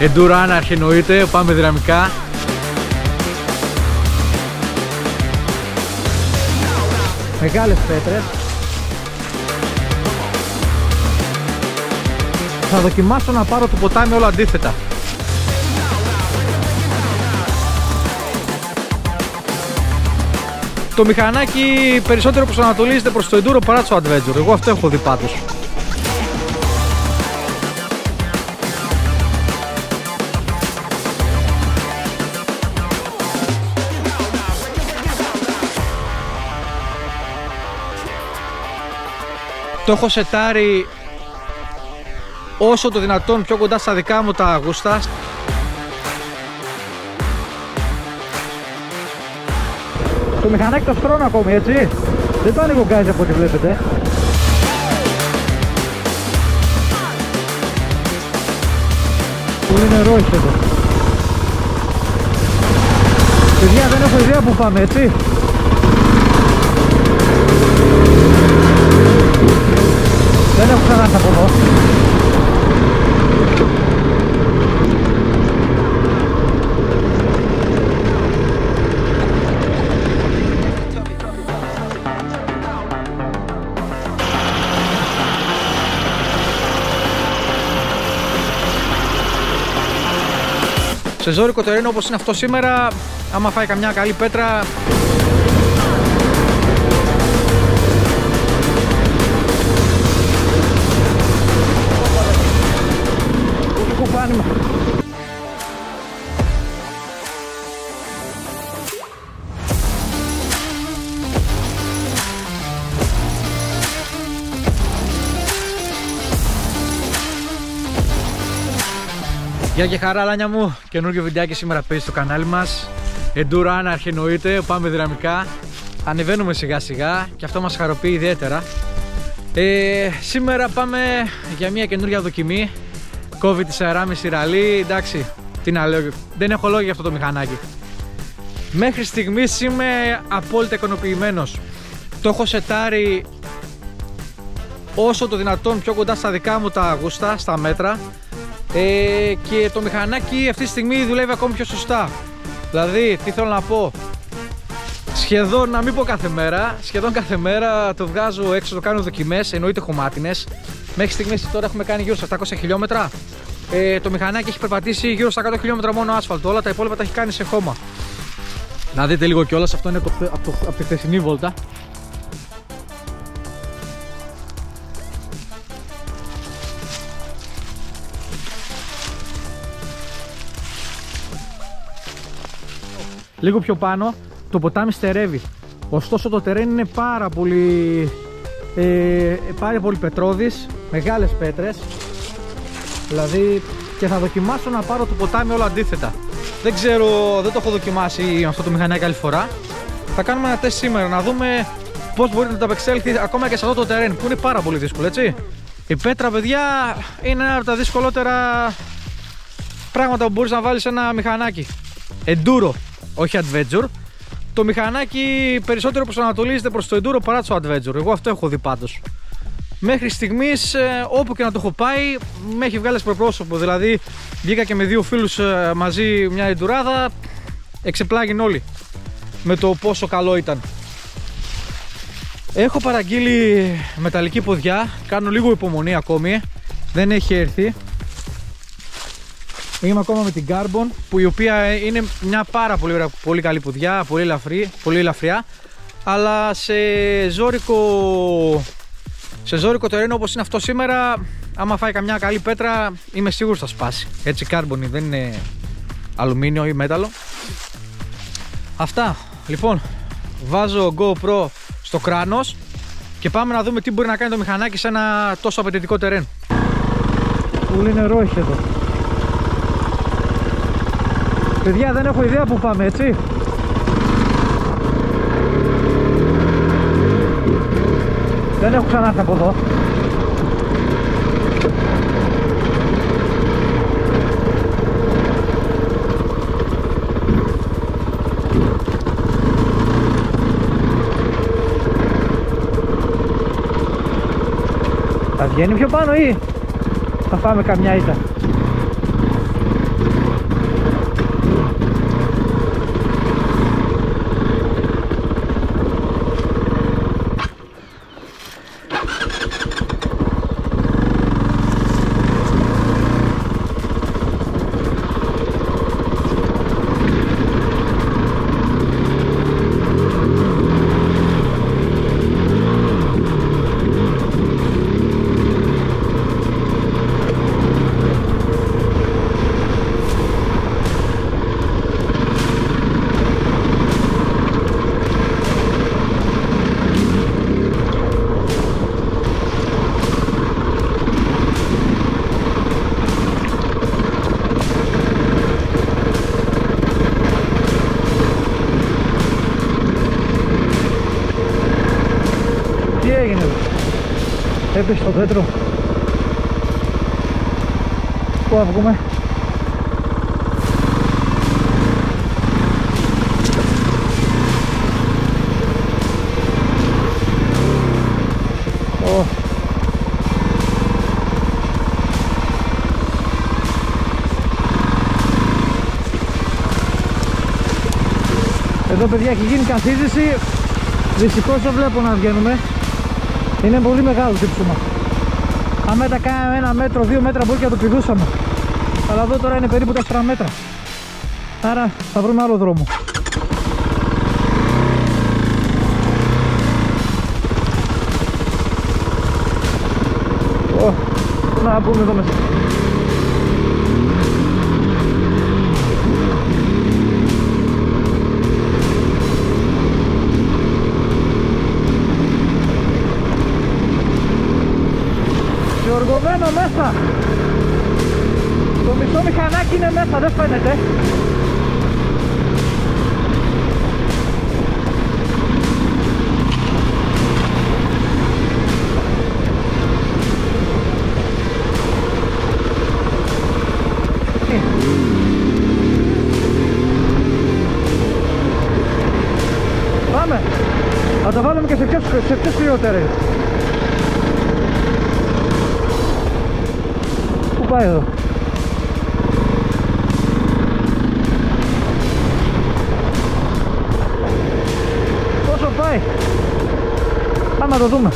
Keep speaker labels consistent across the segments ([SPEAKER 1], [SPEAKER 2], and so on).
[SPEAKER 1] Enduro άναρχη εννοείται, πάμε δυναμικά. Μεγάλες πέτρες. Θα δοκιμάσω να πάρω το ποτάμι όλα αντίθετα. Το μηχανάκι περισσότερο προσανατολίζεται προς το enduro παρά το adventure. Εγώ αυτό έχω δει πάντως. Το έχω σετάρει όσο το δυνατόν πιο κοντά στα δικά μου τα γουστά. Το μηχανάκι το στρώνω ακόμη, έτσι. Δεν το ανοίγω γκάζι από ό,τι βλέπετε. Πολύ νερό έχει εδώ. Παιδιά, δεν έχω ιδέα που πάμε, έτσι. Δεν έχω ξανάρθει από εδώ. Σε ζώρικο τερένο όπως είναι αυτό σήμερα, άμα φάει καμιά καλή πέτρα, γεια και χαρά λάνια μου, καινούργιο βιντεάκι σήμερα παίζει στο κανάλι μας. Enduro άναρχη εννοείται, πάμε δυναμικά. Ανεβαίνουμε σιγά σιγά και αυτό μας χαροποιεί ιδιαίτερα. Σήμερα πάμε για μια καινούργια δοκιμή. Κόβει τη 4,5 ραλί, εντάξει, τι να λέω, δεν έχω λόγια για αυτό το μηχανάκι. Μέχρι στιγμής είμαι απόλυτα ικανοποιημένος. Το έχω σετάρει όσο το δυνατόν πιο κοντά στα δικά μου τα γουστά, στα μέτρα. Και το μηχανάκι αυτή τη στιγμή δουλεύει ακόμη πιο σωστά. Δηλαδή, τι θέλω να πω, σχεδόν, να μην πω κάθε μέρα, σχεδόν κάθε μέρα το βγάζω έξω, το κάνω δοκιμές, εννοείται χωμάτινες. Μέχρι στιγμής τώρα έχουμε κάνει γύρω στα 700 χιλιόμετρα. Το μηχανάκι έχει περπατήσει γύρω στα 100 χιλιόμετρα μόνο άσφαλτο, όλα τα υπόλοιπα τα έχει κάνει σε χώμα. Να δείτε λίγο κιόλας, αυτό είναι από τη χθεσινή βόλτα. Λίγο πιο πάνω το ποτάμι στερεύει. Ωστόσο το τερέν είναι πάρα πολύ πετρώδης, μεγάλες πέτρες. Δηλαδή, και θα δοκιμάσω να πάρω το ποτάμι όλα αντίθετα. Δεν ξέρω, δεν το έχω δοκιμάσει αυτό το μηχανάκι άλλη φορά. Θα κάνουμε ένα τεστ σήμερα, να δούμε πώς μπορείτε να το απεξέλθει ακόμα και σε αυτό το τερέν που είναι πάρα πολύ δύσκολο, έτσι. Η πέτρα, παιδιά, είναι ένα από τα δυσκολότερα πράγματα που μπορείς να βάλεις σε ένα μηχανάκι. Enduro, όχι adventure. Το μηχανάκι περισσότερο προσανατολίζεται προς το enduro παρά το adventure. Εγώ αυτό έχω δει πάντως. Μέχρι στιγμής, όπου και να το έχω πάει, με έχει βγάλει προπρόσωπο. Δηλαδή, βγήκα και με δύο φίλους μαζί μια εντουράδα, εξεπλάγιν όλοι με το πόσο καλό ήταν. Έχω παραγγείλει μεταλλική ποδιά, κάνω λίγο υπομονή ακόμη, δεν έχει έρθει. Είμαι ακόμα με την Carbon, που η οποία είναι μια πάρα πολύ καλή ποδιά, πολύ ελαφριά, αλλά σε ζώρικο τερένο όπως είναι αυτό σήμερα, άμα φάει καμιά καλή πέτρα, είμαι σίγουρος θα σπάσει. Έτσι Carbon, δεν είναι αλουμίνιο ή μέταλλο. Αυτά, λοιπόν, βάζω GoPro στο κράνος και πάμε να δούμε τι μπορεί να κάνει το μηχανάκι σε ένα τόσο απαιτητικό τερέν. Πολύ νερό έχει εδώ. Παιδιά, δεν έχω ιδέα που πάμε, έτσι. Δεν έχω ξανάρθει από εδώ. Θα βγαίνει πιο πάνω ή θα πάμε καμιά ήττα? έγινε εδώ? Έπεσε το πέτρο. Πού θα βγούμε? Εδώ παιδιά έχει γίνει καθίζηση. Δυστυχώς δεν βλέπω να βγαίνουμε. Είναι πολύ μεγάλο τύψωμα. Αν τα κάναμε 1 μέτρο, 2 μέτρα μπορεί και να το πηδούσαμε. Αλλά εδώ τώρα είναι περίπου 4 μέτρα. Άρα θα βρούμε άλλο δρόμο. Να μπούμε εδώ μέσα. Οργωμένο μέσα. Το μισό μηχανάκι είναι μέσα, δεν φαίνεται. Πάμε. Θα τα βάλουμε και σε πιο σκληρότερες. Πού πάει εδώ? Πόσο πάει? Πάμε να το δούμε.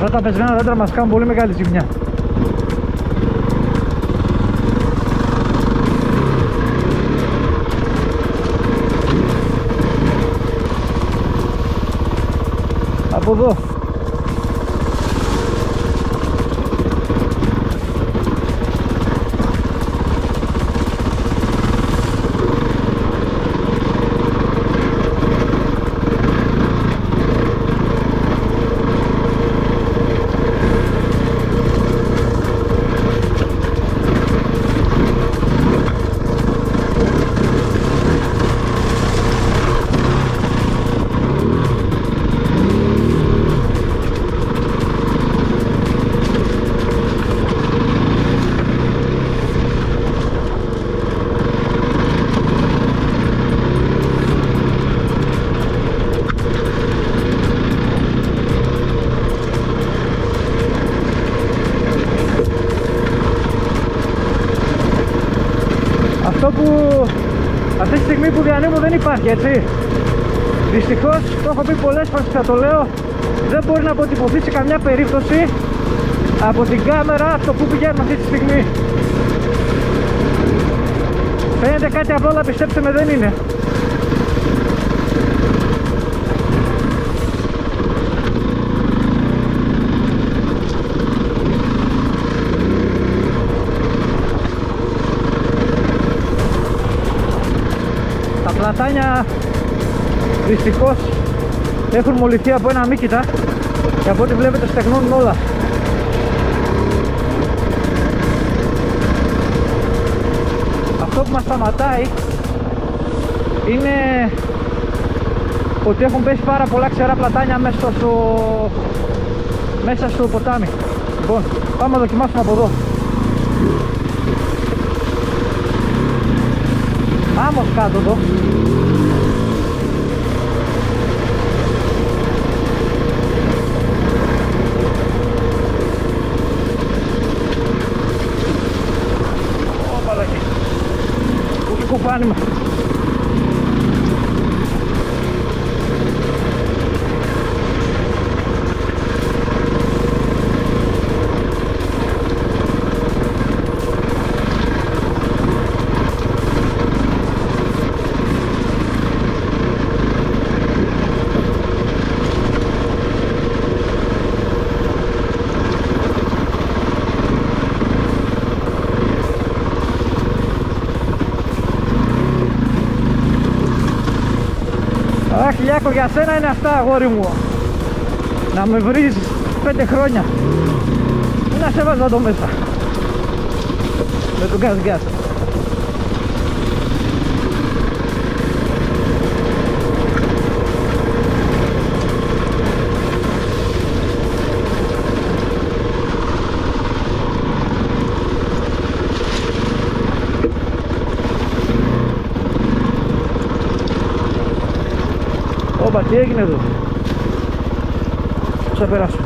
[SPEAKER 1] Αυτά τα πεσμένα δέντρα μας κάνουν πολύ μεγάλη ζημιά. Από εδώ. Αυτό που αυτή τη στιγμή που διανύμω δεν υπάρχει, έτσι. Δυστυχώς, το έχω πει πολλές φορές και θα το λέω, δεν μπορεί να αποτυπωθεί σε καμιά περίπτωση από την κάμερα αυτό που πηγαίνουμε αυτή τη στιγμή. Φαίνεται κάτι απλό, αλλά πιστέψτε με δεν είναι. Τα πλατάνια δυστυχώς έχουν μολυθεί από ένα μύκητα και από ό,τι βλέπετε στεγνώνουν όλα. Αυτό που μας σταματάει είναι ότι έχουν πέσει πάρα πολλά ξερά πλατάνια μέσα στο ποτάμι. Λοιπόν, πάμε να δοκιμάσουμε από εδώ. Άμμος κάτω εδώ. Αχ, Λιάκο, για σένα είναι αυτά, αγόρι μου. Να με βρεις 5 χρόνια. Να σε βάζω εδώ μέσα. Με τον γκάζ. Όπα, τι έγινε εδώ? Θα περάσω.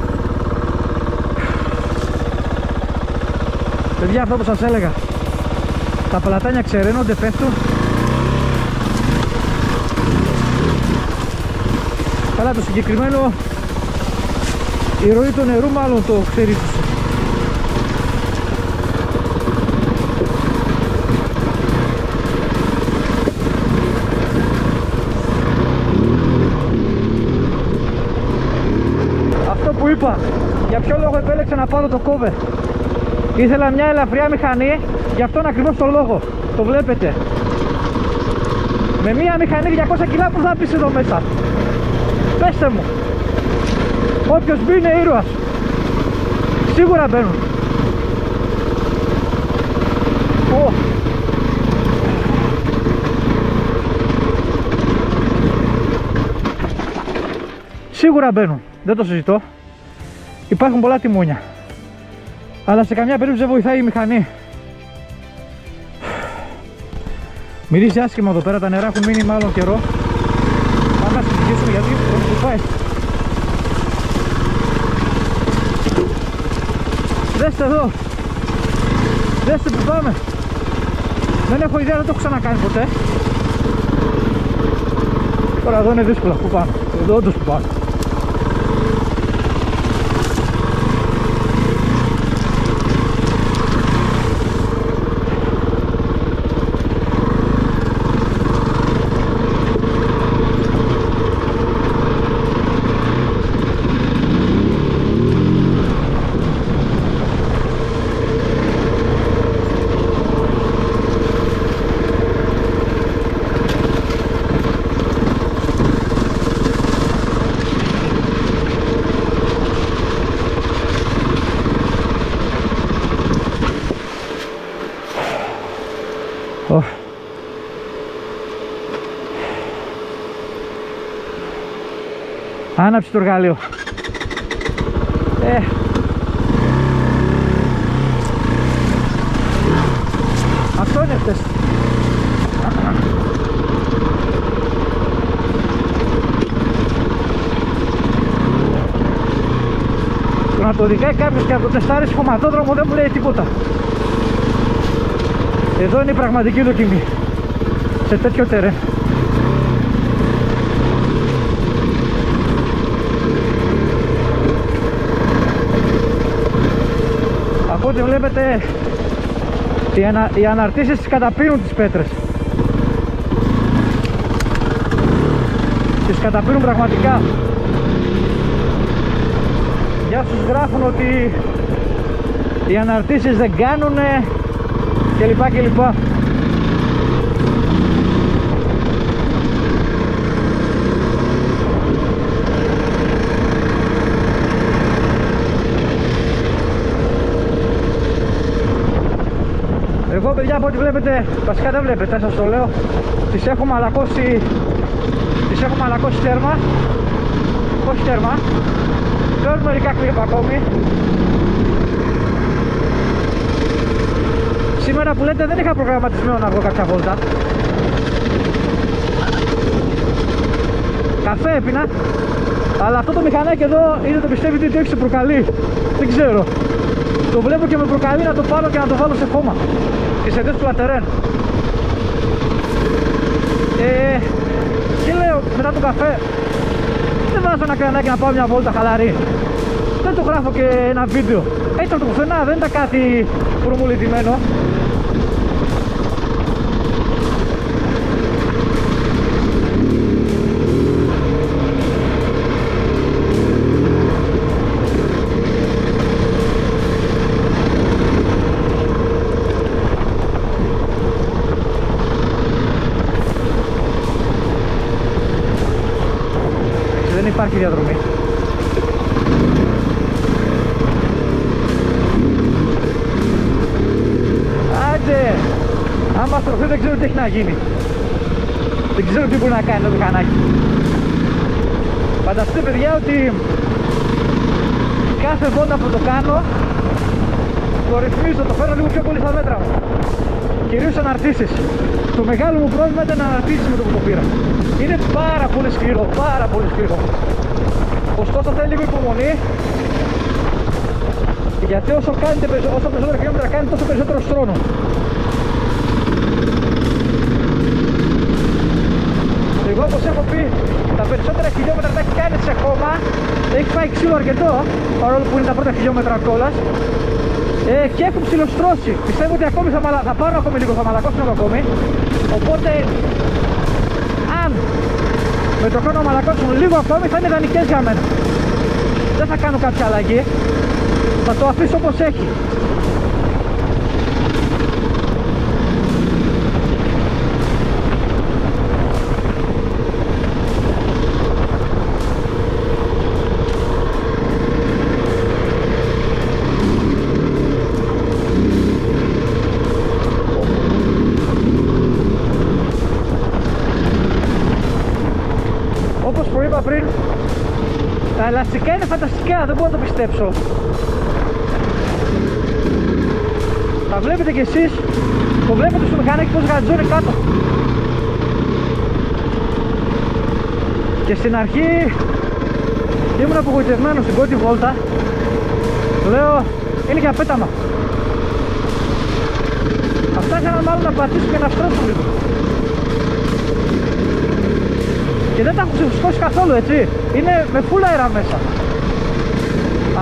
[SPEAKER 1] Παιδιά, αυτό που σας έλεγα, τα πλατάνια ξεραίνονται, πέφτουν. Καλά, το συγκεκριμένο, η ροή του νερού μάλλον το ξέρει. Αυτό που είπα, για ποιο λόγο επέλεξα να πάρω το cover? Ήθελα μια ελαφριά μηχανή, γι' αυτόν ακριβώς το λόγο. Το βλέπετε. Με μια μηχανή 200 κιλά που θα πεις εδώ μέσα? Πέστε μου. Όποιος μπει είναι ήρωας. Σίγουρα μπαίνουν. Σίγουρα μπαίνουν. Δεν το συζητώ. Υπάρχουν πολλά τιμόνια. Αλλά σε καμιά περίπτωση δεν βοηθάει η μηχανή. Μυρίζει άσχημα εδώ πέρα, τα νερά έχουν μείνει μάλλον καιρό. Πάμε να συζητήσουμε γιατί το πάει. Δέστε εδώ. Δέστε που πάμε. Δεν έχω ιδέα, δεν το έχω ξανακάνει ποτέ. Τώρα εδώ είναι δύσκολα που πάμε. Εδώ όντως που πάμε. Άναψε το εργαλείο. Αυτό είναι αυτές. Το να το οδηγάει κάποιος και να το τεστάρει στο χωματόδρομο δεν μου λέει τίποτα. Εδώ είναι η πραγματική δοκιμή. Σε τέτοιο τερέν. Από ό,τι βλέπετε οι αναρτήσεις τις καταπίνουν τις πέτρες. Τις καταπίνουν πραγματικά. Για όσους γράφουν ότι οι αναρτήσεις δεν κάνουνε κλπ. Εγώ, παιδιά, από ό,τι βλέπετε, βασικά δεν βλέπετε, σας το λέω, τις έχω μαλακώσει τέρμα. Όχι τέρμα. Τώρα μερικά κλίπ ακόμη. Σήμερα που λέτε δεν είχα προγραμματισμένο να βγω κάποια βόλτα. Καφέ έπινα. Αλλά αυτό το μηχανάκι εδώ, είτε το πιστεύετε είτε όχι, σε προκαλεί. Δεν ξέρω. Το βλέπω και με προκαλεί να το πάρω και να το βάλω σε χώμα. Τις εντές του λατερέν. Και λέω μετά τον καφέ, δεν βάζω ένα κρανάκι να πάω μια βόλτα χαλαρή. Δεν το γράφω και ένα βίντεο. Έτσι από το πουθενά, δεν ήταν κάτι προμολυντημένο. υπάρχει διαδρομή. Άντε! Άμα στρωθεί δεν ξέρω τι έχει να γίνει. Δεν ξέρω τι μπορεί να κάνει το μηχανάκι. Φανταστείτε παιδιά ότι κάθε βόλτα που το κάνω το ρυθμίζω, το φέρω λίγο πιο πολύ στα μέτρα μου. Κυρίως αναρτήσεις. Το μεγάλο μου πρόβλημα ήταν να αναρτήσεις με το που το πήρα. Είναι πάρα πολύ σκληρό, πάρα πολύ σκληρό. Ωστόσο θέλει λίγο υπομονή, γιατί όσο περισσότερα χιλιόμετρα κάνει, τόσο περισσότερο στρώνω. Εγώ, όπως έχω πει, τα περισσότερα χιλιόμετρα τα έχει κάνει σε χώμα. Έχει πάει ξύλο αρκετό, παρόλο που είναι τα πρώτα χιλιόμετρα κιόλας. Και έχουν ψιλοστρώσει. Πιστεύω ότι ακόμη θα πάρω ακόμη λίγο, θα μαλακώσουν ακόμη. Οπότε, αν με το χρόνο μαλακώσουν λίγο ακόμη, θα είναι ιδανικές για μένα. Δεν θα κάνω κάποια αλλαγή. Θα το αφήσω όπως έχει. Όπως που είπα πριν, τα ελαστικά είναι φανταστικά, δεν μπορώ να το πιστέψω. Τα βλέπετε κι εσείς, το βλέπετε στο μηχανάκι πως γατζώνει κάτω. Και στην αρχή ήμουν απογοητευμένος στην πρώτη βόλτα. Λέω, είναι για πέταμα. Αυτά ήθελαν μάλλον να πατήσουν και να στρώσουν λίγο. Και δεν τα έχουν ξεσκώσει καθόλου, έτσι. Είναι με φούλα αέρα μέσα.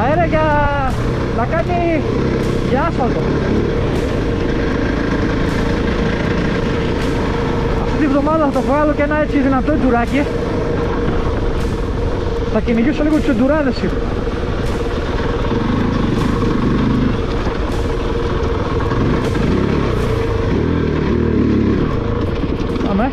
[SPEAKER 1] Αέρα για να κάνει για άσφαλτο. Αυτή τη βδομάδα θα το βγάλω και ένα έτσι δυνατό εντουράκι. Θα κυνηγήσω λίγο τις εντουράδες σίγουρα. Πάμε.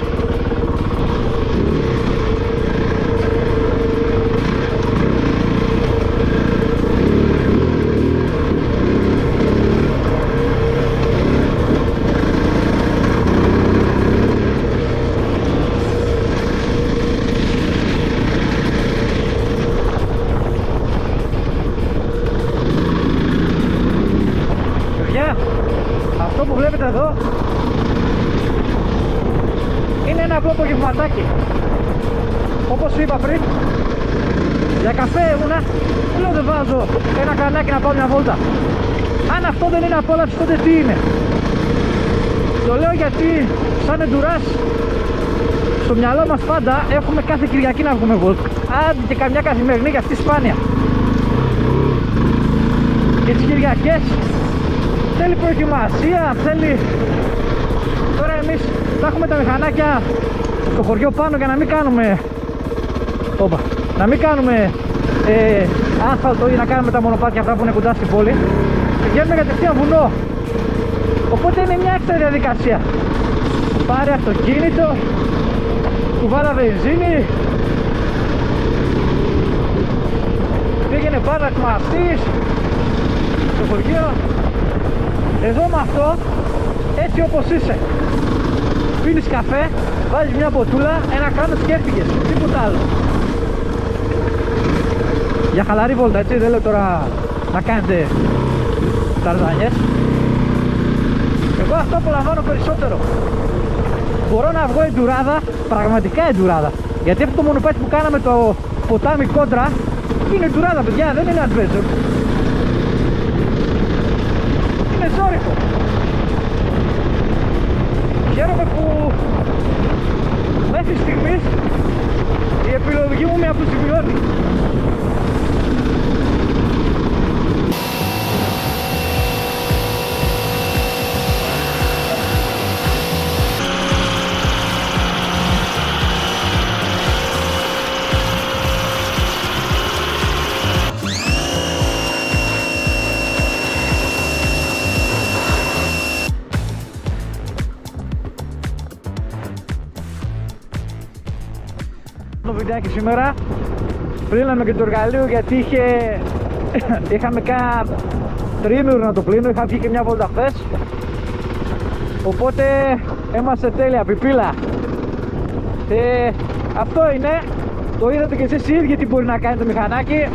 [SPEAKER 1] Αυτό που βλέπετε εδώ είναι ένα απλό απογευματάκι. Όπως είπα πριν, για καφέ ήμουνα, λέω δεν βάζω ένα κανάκι να πάω μια βόλτα. Αν αυτό δεν είναι απόλαυση, τότε τι είναι? Το λέω γιατί σαν εντουράς στο μυαλό μας πάντα έχουμε κάθε Κυριακή να βγούμε βόλτα. Άντε και καμιά καθημερινή και αυτή σπάνια. Και τις Κυριακές θέλει προετοιμασία, θέλει... Τώρα εμείς θα έχουμε τα μηχανάκια στο χωριό πάνω για να μην κάνουμε... να μην κάνουμε άσφαλτο ή να κάνουμε τα μονοπάτια αυτά που είναι κοντά στην πόλη. Πηγαίνουμε κατευθείαν βουνό. Οπότε είναι μια έξτρα διαδικασία. Πάρε αυτοκίνητο, κουβάλα βενζίνη, πήγαινε πάνω να ετοιμαστείς στο χωριό. Εδώ με αυτό, έτσι όπως είσαι, πίνεις καφέ, βάζεις μια μποτούλα, ένα κράνος και έφυγες, τίποτα άλλο. Για χαλαρή βόλτα, έτσι, δεν λέω τώρα να κάνετε ταρδανιές. Εγώ αυτό απολαμβάνω περισσότερο. Μπορώ να βγω εντουράδα, πραγματικά εντουράδα. Γιατί αυτό το μονοπάτι που κάναμε το ποτάμι κόντρα είναι εντουράδα, παιδιά, δεν είναι adventure. Είναι ζόρικο. Χαίρομαι που μέχρι στιγμής η επιλογή μου με αποζημιώνει. Το βιντεάκι σήμερα πλύναμε και το εργαλείο γιατί είχαμε κάνα τριήμερο να το πλύνω, είχα βγει και μια βόλτα χθες. Οπότε είμαστε τέλεια, πιπίλα. Αυτό είναι, το είδατε και εσείς οι ίδιοι τι μπορεί να κάνει το μηχανάκι.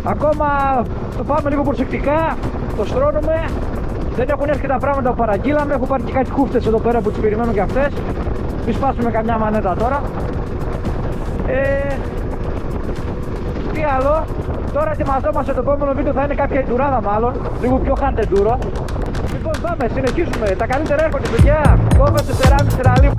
[SPEAKER 1] Ακόμα το πάμε λίγο προσεκτικά, το στρώνουμε. Δεν έχουν έρθει τα πράγματα που παραγγείλαμε. Έχω πάρει και κάτι χούφτες εδώ πέρα που τις περιμένω και αυτές. Μη σπάσουμε καμιά μανέτα τώρα. Τι άλλο. Τώρα ετοιμαζόμαστε, το επόμενο βίντεο θα είναι κάποια εντουράδα μάλλον. Λίγο πιο hard enduro. Λοιπόν πάμε, συνεχίζουμε. Τα καλύτερα έρχονται παιδιά. Κόβεστε σε ράμι, σε ραλί.